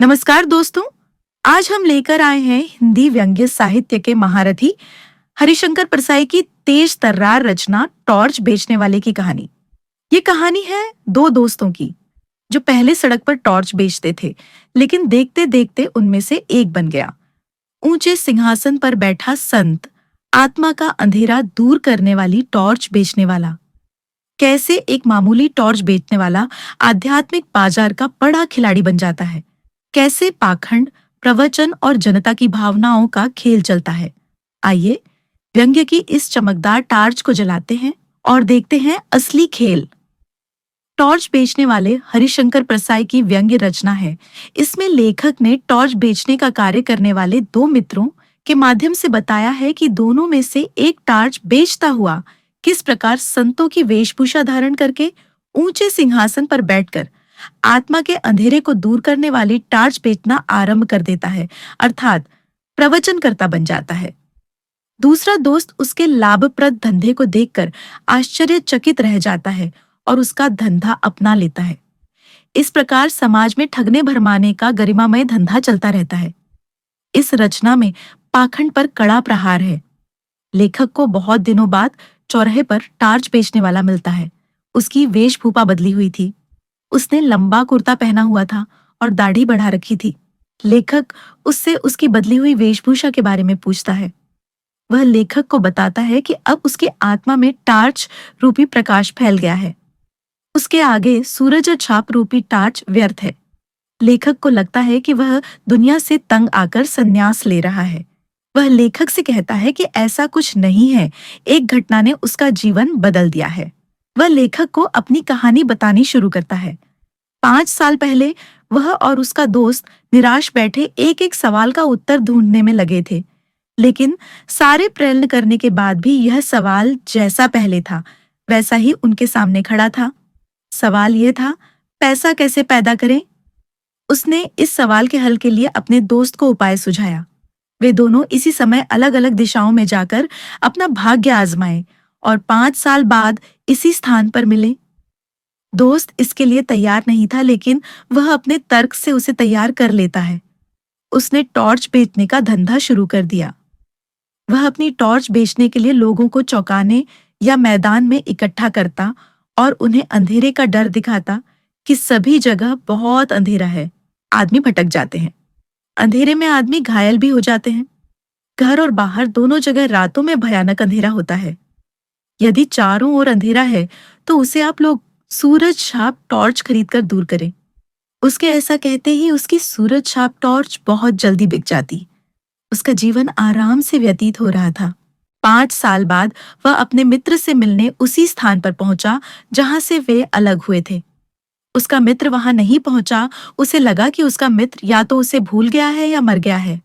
नमस्कार दोस्तों। आज हम लेकर आए हैं हिंदी व्यंग्य साहित्य के महारथी हरिशंकर परसाई की तेज तर्रार रचना टॉर्च बेचने वाले की कहानी। ये कहानी है दो दोस्तों की जो पहले सड़क पर टॉर्च बेचते थे, लेकिन देखते देखते उनमें से एक बन गया। ऊंचे सिंहासन पर बैठा संत, आत्मा का अंधेरा दूर करने वाली टॉर्च बेचने वाला। कैसे एक मामूली टॉर्च बेचने वाला आध्यात्मिक बाजार का बड़ा खिलाड़ी बन जाता है। कैसे पाखंड, प्रवचन और जनता की भावनाओं का खेल चलता है। आइए व्यंग्य की इस चमकदार टार्च को जलाते हैं और देखते हैं असली खेल। टॉर्च बेचने वाले हरिशंकर परसाई की व्यंग्य रचना है। इसमें लेखक ने टॉर्च बेचने का कार्य करने वाले दो मित्रों के माध्यम से बताया है कि दोनों में से एक टॉर्च बेचता हुआ किस प्रकार संतों की वेशभूषा धारण करके ऊंचे सिंहासन पर बैठकर आत्मा के अंधेरे को दूर करने वाली टॉर्च बेचना आरंभ कर देता है, अर्थात प्रवचनकर्ता बन जाता है। दूसरा दोस्त उसके लाभप्रद धंधे को देखकर आश्चर्यचकित रह जाता है और उसका धंधा अपना लेता है। इस प्रकार समाज में ठगने भरमाने का गरिमामय धंधा चलता रहता है। इस रचना में पाखंड पर कड़ा प्रहार है। लेखक को बहुत दिनों बाद चौराहे पर टॉर्च बेचने वाला मिलता है। उसकी वेशभूषा बदली हुई थी। उसने लंबा कुर्ता पहना हुआ था और दाढ़ी बढ़ा रखी थी। लेखक उससे उसकी बदली हुई वेशभूषा के बारे में पूछता है। वह लेखक को बताता है कि अब उसकी आत्मा में टॉर्च रूपी प्रकाश फैल गया है। उसके आगे सूरज छाप रूपी टॉर्च व्यर्थ है। लेखक को लगता है कि वह दुनिया से तंग आकर संन्यास ले रहा है। वह लेखक से कहता है कि ऐसा कुछ नहीं है, एक घटना ने उसका जीवन बदल दिया है। वह लेखक को अपनी कहानी बतानी शुरू करता है। 5 साल पहले वह और उसका दोस्त निराश बैठे एक एक सवाल का उत्तर ढूंढने में लगे थे, लेकिन सारे प्रयत्न करने के बाद भी यह सवाल जैसा पहले था वैसा ही उनके सामने खड़ा था। सवाल यह था, पैसा कैसे पैदा करें। उसने इस सवाल के हल के लिए अपने दोस्त को उपाय सुझाया। वे दोनों इसी समय अलग अलग दिशाओं में जाकर अपना भाग्य आजमाए और 5 साल बाद इसी स्थान पर मिले। दोस्त इसके लिए तैयार नहीं था, लेकिन वह अपने तर्क से उसे तैयार कर लेता है। उसने टॉर्च बेचने का धंधा शुरू कर दिया। वह अपनी टॉर्च बेचने के लिए लोगों को चौंकाने या मैदान में इकट्ठा करता और उन्हें अंधेरे का डर दिखाता कि सभी जगह बहुत अंधेरा है, आदमी भटक जाते हैं। अंधेरे में आदमी घायल भी हो जाते हैं। घर और बाहर दोनों जगह रातों में भयानक अंधेरा होता है। यदि चारों ओर अंधेरा है तो उसे आप लोग सूरज छाप टॉर्च खरीदकर दूर करें। उसके ऐसा कहते ही उसकी सूरज छाप टॉर्च बहुत जल्दी बिक जाती। उसका जीवन आराम से व्यतीत हो रहा था। 5 साल बाद वह अपने मित्र से मिलने उसी स्थान पर पहुंचा जहां से वे अलग हुए थे। उसका मित्र वहां नहीं पहुंचा। उसे लगा कि उसका मित्र या तो उसे भूल गया है या मर गया है।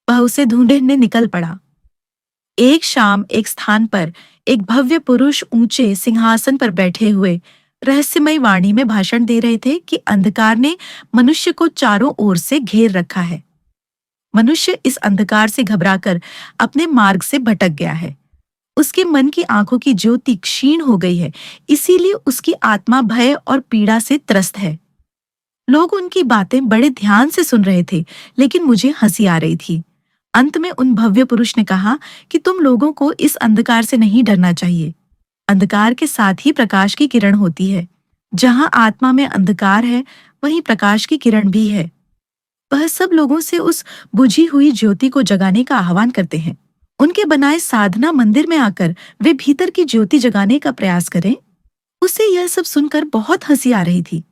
वह उसे ढूंढने निकल पड़ा। एक शाम एक स्थान पर एक भव्य पुरुष ऊंचे सिंहासन पर बैठे हुए रहस्यमय वाणी में भाषण दे रहे थे कि अंधकार ने मनुष्य को चारों ओर से घेर रखा है। मनुष्य इस अंधकार से घबराकर अपने मार्ग से भटक गया है। उसके मन की आंखों की ज्योति क्षीण हो गई है, इसीलिए उसकी आत्मा भय और पीड़ा से त्रस्त है। लोग उनकी बातें बड़े ध्यान से सुन रहे थे, लेकिन मुझे हंसी आ रही थी। अंत में उन भव्य पुरुष ने कहा कि तुम लोगों को इस अंधकार से नहीं डरना चाहिए। अंधकार के साथ ही प्रकाश की किरण होती है। जहां आत्मा में अंधकार है, वहीं प्रकाश की किरण भी है। वह सब लोगों से उस बुझी हुई ज्योति को जगाने का आह्वान करते हैं। उनके बनाए साधना मंदिर में आकर वे भीतर की ज्योति जगाने का प्रयास करें। उसे यह सब सुनकर बहुत हंसी आ रही थी।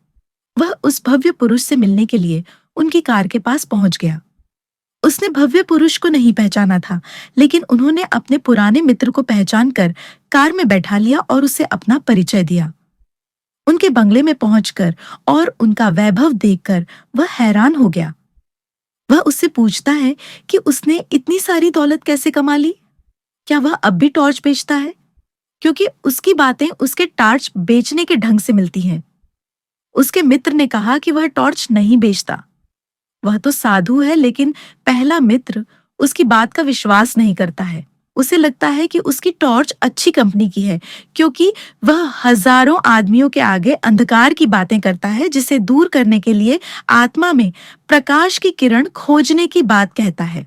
वह उस भव्य पुरुष से मिलने के लिए उनकी कार के पास पहुंच गया। उसने भव्य पुरुष को नहीं पहचाना था, लेकिन उन्होंने अपने पुराने मित्र को पहचानकर कार में बैठा लिया और उसे अपना परिचय दिया। उनके बंगले में पहुंचकर और उनका वैभव देखकर वह हैरान हो गया। वह उससे पूछता है कि उसने इतनी सारी दौलत कैसे कमा ली। क्या वह अब भी टॉर्च बेचता है? क्योंकि उसकी बातें उसके टॉर्च बेचने के ढंग से मिलती हैं। उसके मित्र ने कहा कि वह टॉर्च नहीं बेचता। वह तो साधु है, लेकिन पहला मित्र उसकी बात का विश्वास नहीं करता है। उसे लगता है कि उसकी टॉर्च अच्छी कंपनी की है, क्योंकि वह हजारों आदमियों के आगे अंधकार की बातें करता है, जिसे दूर करने के लिए आत्मा में प्रकाश की किरण खोजने की बात कहता है।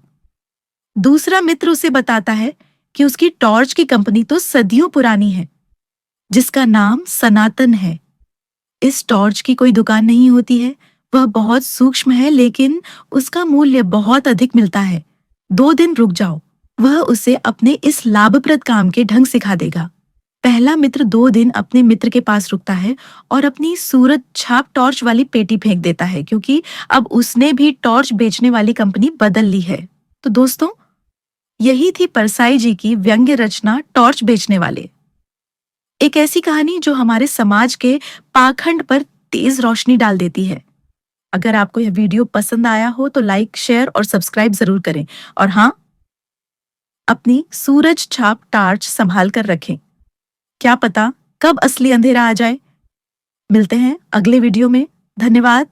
दूसरा मित्र उसे बताता है कि उसकी टॉर्च की कंपनी तो सदियों पुरानी है, जिसका नाम सनातन है। इस टॉर्च की कोई दुकान नहीं होती है, वह बहुत सूक्ष्म है, लेकिन उसका मूल्य बहुत अधिक मिलता है। 2 दिन रुक जाओ, वह उसे अपने इस लाभप्रद काम के ढंग सिखा देगा। पहला मित्र 2 दिन अपने मित्र के पास रुकता है और अपनी सूरज छाप टॉर्च वाली पेटी फेंक देता है, क्योंकि अब उसने भी टॉर्च बेचने वाली कंपनी बदल ली है। तो दोस्तों, यही थी परसाई जी की व्यंग्य रचना टॉर्च बेचने वाले। एक ऐसी कहानी जो हमारे समाज के पाखंड पर तेज रोशनी डाल देती है। अगर आपको यह वीडियो पसंद आया हो तो लाइक, शेयर और सब्सक्राइब जरूर करें। और हाँ, अपनी सूरज छाप टार्च संभाल कर रखें। क्या पता कब असली अंधेरा आ जाए। मिलते हैं अगले वीडियो में। धन्यवाद।